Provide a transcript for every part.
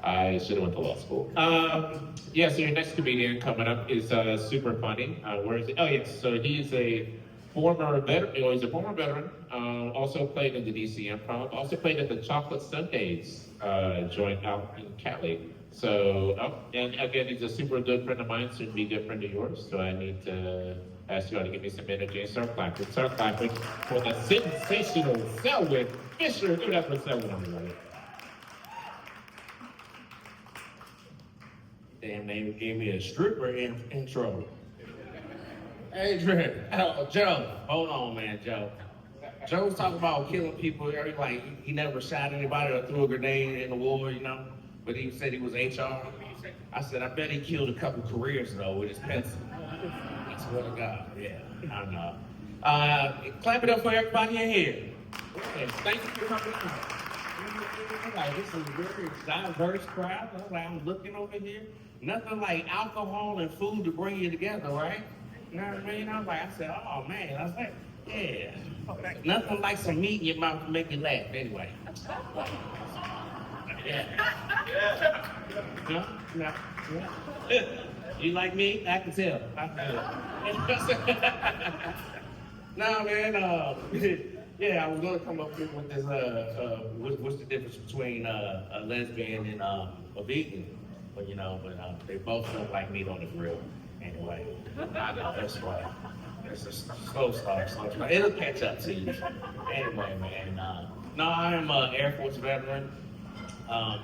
I should have went to law school. Yeah, so your next comedian coming up is super funny. Where is he? Oh, yes. So he's a former veteran. He's a former veteran. Also played in the DC Improv. Also played at the Chocolate Sundays joint out in Cali. So, and again, he's a super good friend of mine, soon to be a good friend of yours. So I need to ask you all to give me some energy and start clapping. Start clapping for the sensational Selwyn Fisher. Give it up for Selwyn, everybody. Damn, they gave me a stripper intro. Hey, Dre. Oh, Joe. Hold on, man, Joe. Joe was talking about killing people. Like, he never shot anybody or threw a grenade in the war, you know? But he said he was HR. I said, I bet he killed a couple careers, though, with his pencil. I swear to God. Yeah, I know. Clap it up for everybody in here. Yeah, thank you for coming out. Like, this is a very diverse crowd. I'm looking over here. Nothing like alcohol and food to bring you together, right? You know what I mean? I said, oh man. I was like, yeah. Nothing like some meat in your mouth to make you laugh. Anyway. Yeah. No. You like me? I can tell. No, man. Yeah, I was gonna come up with this. What's the difference between a lesbian and a vegan? But they both look like meat on the grill. Anyway, I know that's why. It's a slow start. It'll catch up to you. Anyway, man. No, I am an Air Force veteran. I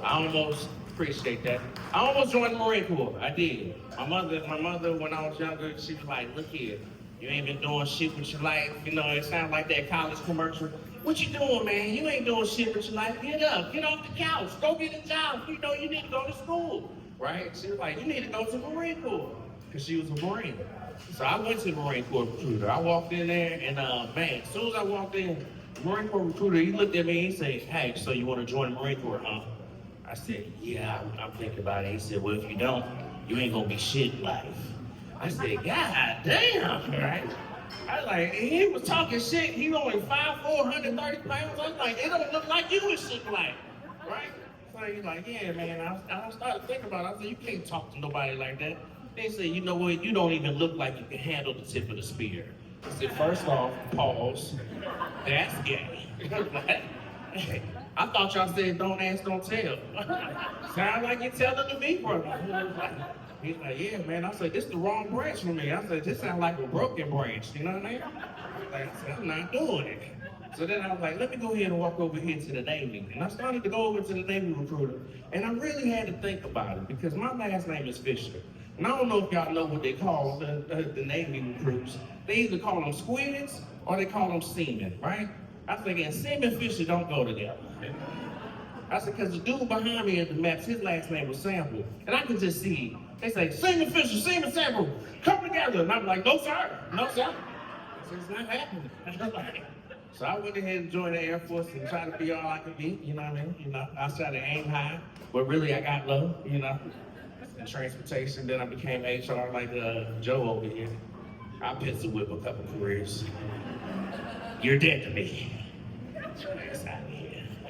almost appreciate that. I almost joined the Marine Corps. I did. My mother, when I was younger, she was like, "Look here, you ain't been doing shit with your life. It sounds like that college commercial. What you doing, man? You ain't doing shit with your life. Get up, get off the couch, go get a job. You need to go to school, right?" She was like, "You need to go to the Marine Corps," because she was a Marine. So I went to the Marine Corps recruiter. I walked in there, and man, as soon as I walked in, the Marine Corps recruiter, he looked at me and he said, "Hey, so you want to join the Marine Corps, huh?" I said, "Yeah, I'm thinking about it." He said, "Well, if you don't, you ain't gonna be shit in life." I said, "God damn," right? I was like, he was talking shit. He only 5'4", 130 pounds. I was like, it don't look like you in shit in life, right? So he's like, "Yeah, man." I started thinking about it. I said, "You can't talk to nobody like that." They said, "You know what? You don't even look like you can handle the tip of the spear." I said, "First off, pause. That's gay." I thought y'all said don't ask, don't tell. Sound like you're telling the me, brother. He's like, "Yeah, man." I said, "This is the wrong branch for me." I said, "This sounds like a broken branch." You know what I mean? I said, "I'm not doing it." So then I was like, let me go ahead and walk over here to the Navy. And I started to go over to the Navy recruiter. And I really had to think about it because my last name is Fisher. And I don't know if y'all know what they call the Navy recruits. They either call them squids or they call them seamen, right? I was thinking, seamen Fisher don't go together. I said, because the dude behind me at the maps, his last name was Sample. And I could just see, they say, Seaman Fisher, Seaman Sample, come together. And I'm like, no, sir, no, sir. I said, it's not happening. So I went ahead and joined the Air Force and tried to be all I could be, you know what I mean? I tried to aim high, but really I got low, in transportation. Then I became HR like Joe over here. I pistol whip a couple careers. You're dead to me.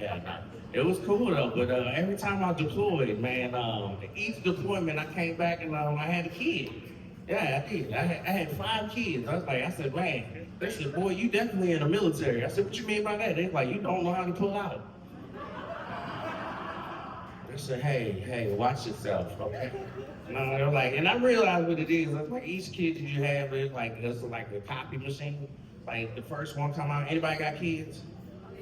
Yeah, no. It was cool though, but every time I deployed, man, each deployment I came back and I had a kid. Yeah, I did. I had 5 kids. I said, man, they said, boy, you definitely in the military. I said, what you mean by that? They're like, you don't know how to pull out. They said, hey, watch yourself, okay? No, they're like, and I realized what it is. It's like each kid that you have is like, it's like a copy machine. Like the first one come out, anybody got kids?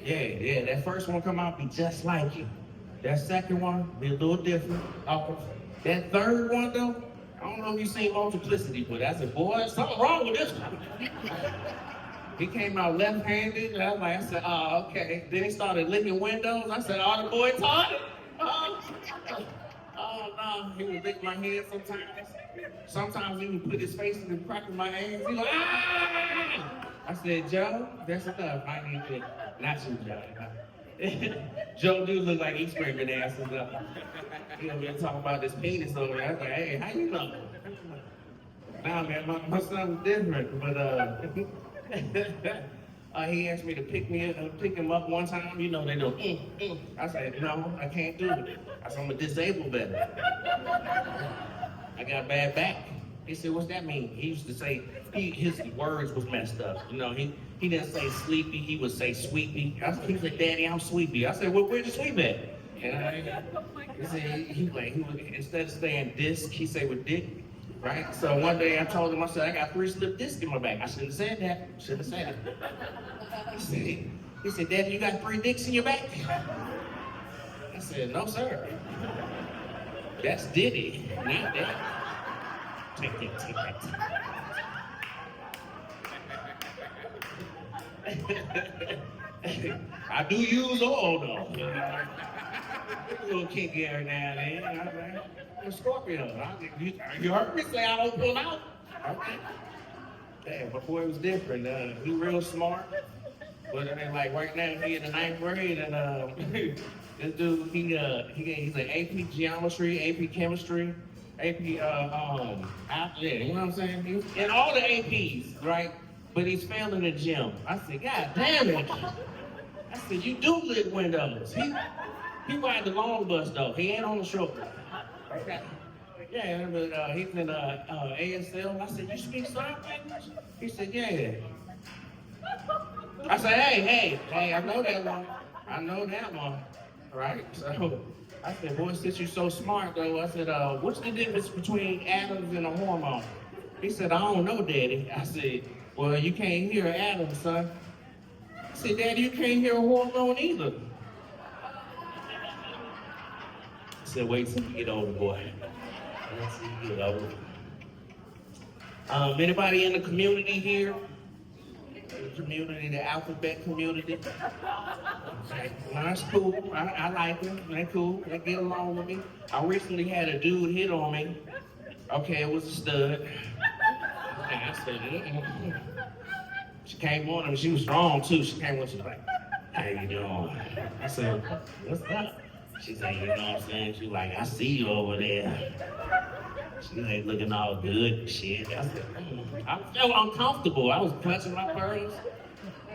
Yeah, that first one come out be just like you. That second one be a little different. That third one though, I don't know if you've seen Multiplicity, but I said, boy, something wrong with this one. He came out left-handed, and I said, oh, okay. Then he started licking windows. I said, oh, the boy taught it. Oh, no, he would lick my hand sometimes. Sometimes he would put his face in the crack of my ass. He go, ah! I said, Joe, that's enough. I need to, not you, Joe. Joe do look like he's screaming asses up. He over here talking about this penis over there. I was like, hey, how you know? Nah, man, my son was different, but He asked me to pick him up one time. You know, they do. I said, no, I can't do it. I said, I'm a disabled veteran. I got a bad back. He said, what's that mean? He used to say, his words was messed up. You know, he didn't say sleepy, he would say sweepy. He said, Daddy, I'm sweepy. I said, well, where's the sweep at? And he said, he would, instead of saying disc, he said with dick. Right? So one day I told him, I said, I got 3 slip discs in my back. I shouldn't have said that. Shouldn't have said it. He said, Daddy, you got 3 dicks in your back? I said, no, sir. That's Diddy, not that. Take that. I do use oil though. A little kick here now and then. I'm a Scorpio. You heard me say I don't pull out. Okay. Yeah, before it was different. He real smart. But I mean, like right now he in the 9th grade and this dude he's an AP geometry, AP chemistry, AP you know what I'm saying? He's in all the APs, right? But he's failing the gym. I said, God damn it. I said, you do lit windows. He ride the long bus though. He ain't on the short bus. Okay. Yeah, but he's in ASL. I said, you speak sign language? He said, yeah. I said, hey, I know that one. Right? So I said, boy, since you're so smart though, I said, what's the difference between atoms and a hormone? He said, I don't know, Daddy. I said, well, you can't hear an atom, son. I said, Daddy, you can't hear a hormone either. I said, wait till you get older, boy. Wait till you get older. Anybody in the community here? The community, the alphabet community? Okay. Well, that's cool. I like them. They're cool. They get along with me. I recently had a dude hit on me. Okay, it was a stud. Okay, I said, She came on him. She was strong too. She came on. She was like, how you doing? I said, what's up? She said, you know what I'm saying? She was like, I see you over there. She ain't looking all good and shit. I said, I felt uncomfortable. I was clutching my pearls.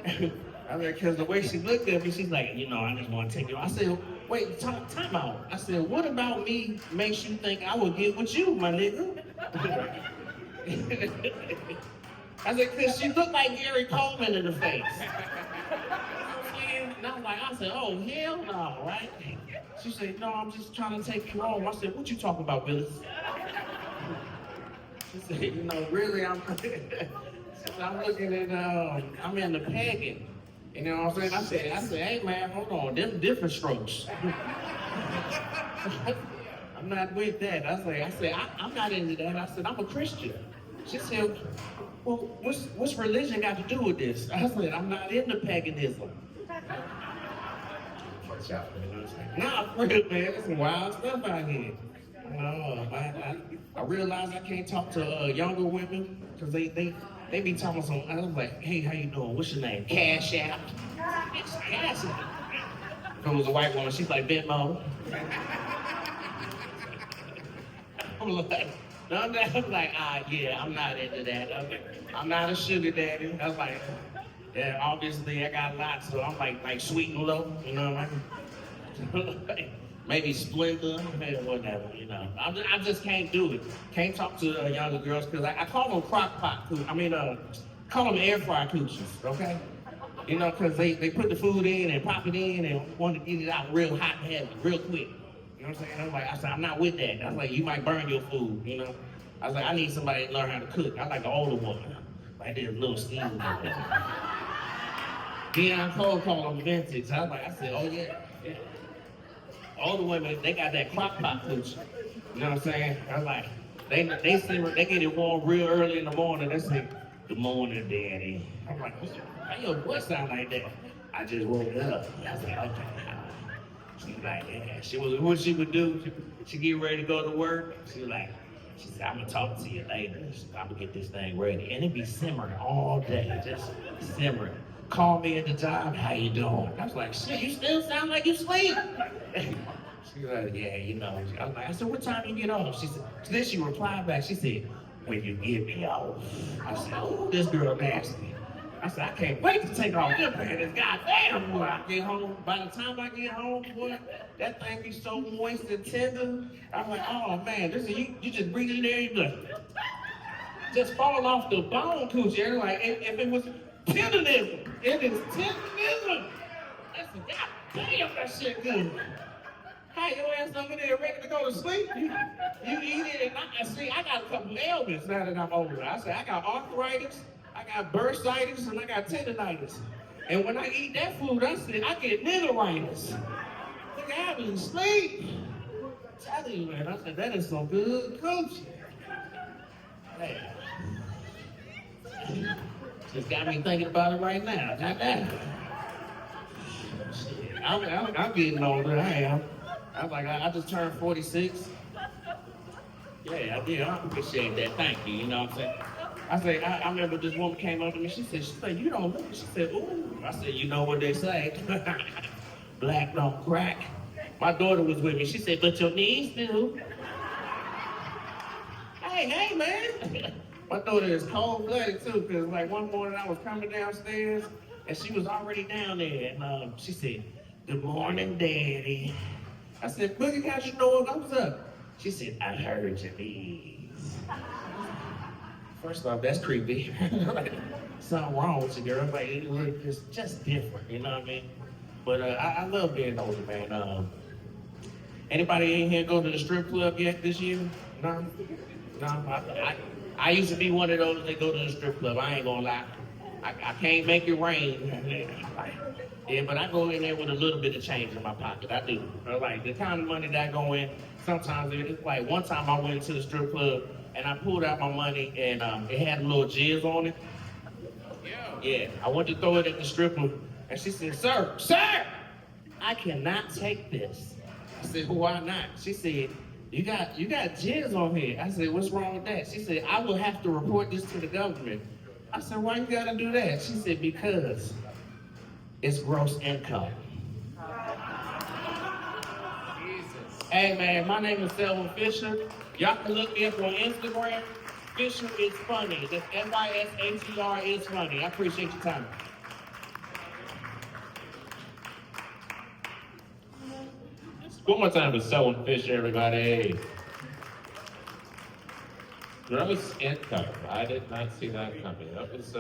I mean, because the way she looked at me, she's like, you know, I just want to take you. I said, wait, time out. I said, what about me makes you think I would get with you, my nigga? I said, because she looked like Gary Coleman in the face. And I said, oh, hell no, right? She said, no, I'm just trying to take you home. I said, what you talking about, Willis? She said, you know, really, I'm looking at, I'm in the pagan. You know what I'm saying? I said, hey man, hold on, them different strokes. I'm not with that. I said, I'm not into that. I said, I'm a Christian. She said, well, what's religion got to do with this? I said, I'm not into paganism. Nah, for real, man, there's some wild stuff out here. I realize I can't talk to younger women because they be talking some. I was like, hey, how you doing? What's your name? Cash App. It's Cash App. If it was a white woman, she's like Venmo. I'm like, yeah, I'm not into that. I'm not a sugar daddy. I was like, yeah, obviously I got lots, so I'm like sweet and low, you know what I mean? Maybe Splendor, maybe whatever, you know. I just can't do it. Can't talk to younger girls because I call them crock pot coochies. Call them air fry coochies, okay? You know, because they put the food in and pop it in and want to get it out real hot and heavy, real quick. You know what I'm saying? I said, I'm not with that. I was like, you might burn your food, you know? I was like, I need somebody to learn how to cook. I like an older woman. Like this little steam. Deion Cole called them vintage. I said, oh yeah. Older women, they got that crock pot coochie. You know what I'm saying? I was like, they simmer, they get it warm real early in the morning. They say, good morning, Daddy. I'm like, why your voice sound like that? I just woke up. I was like, okay. She's like, yeah. What she would do, she get ready to go to work. She said, I'm gonna talk to you later. I'm gonna get this thing ready. And it be simmering all day, just simmering. Call me at the job, how you doing? I was like, shit, you still sound like you sleep. She was like, yeah, you know. I said, what time you get off? She said, then she replied back, she said, when you get me off. I said, oh, this girl nasty. I said, I can't wait to take off them panties. God damn, boy, I get home. By the time I get home, boy, that thing be so moist and tender. I'm like, oh man, this is you just breathe in there, you just fall off the bone, coochie. And like, if it was tenderism, it is tenderism. Listen, God damn, that shit good. Hi, your ass over there ready to go to sleep? You eat it, and see, I got a couple ailments now that I'm older. I said, I got arthritis, I got bursitis, and I got tendonitis. And when I eat that food, I said, I get nideritis. Look, I be asleep. I'm telling you, man, I said, that is some good coochie. Man. Just got me thinking about it right now. Goddamn. I'm getting older, I am. I was like, I just turned 46. Yeah, I did. I appreciate that. Thank you. You know what I'm saying? I remember this woman came up to me. She said, you don't look. She said, ooh. I said, you know what they say? Black don't crack. My daughter was with me. She said, but your knees do. Hey, man. My daughter is cold-blooded, too, because, like, one morning I was coming downstairs, and she was already down there, and she said, good morning, Daddy. I said, Boogie, how'd you know what was up? She said, I heard your knees. First off, that's creepy. Like, something wrong with you, girl. Like, it's just different, you know what I mean? But I love being older, man. Anybody in here go to the strip club yet this year? No? No? I used to be one of those that go to the strip club. I ain't gonna lie. I can't make it rain. Yeah, but I go in there with a little bit of change in my pocket. I do. Like the kind of money that I go in, sometimes it's like one time I went to the strip club and I pulled out my money and it had a little jizz on it. Yeah. I went to throw it at the stripper and she said, sir, I cannot take this. I said, why not? She said, you got jizz on here. I said, what's wrong with that? She said, I will have to report this to the government. I said, why you gotta do that? She said, because it's gross income. Jesus. Hey man, my name is Selwyn Fisher. Y'all can look me up on Instagram. Fisher is funny. That's Fisher is funny. I appreciate your time. One more time with Selwyn Fisher, everybody. Gross income. I did not see that coming. That was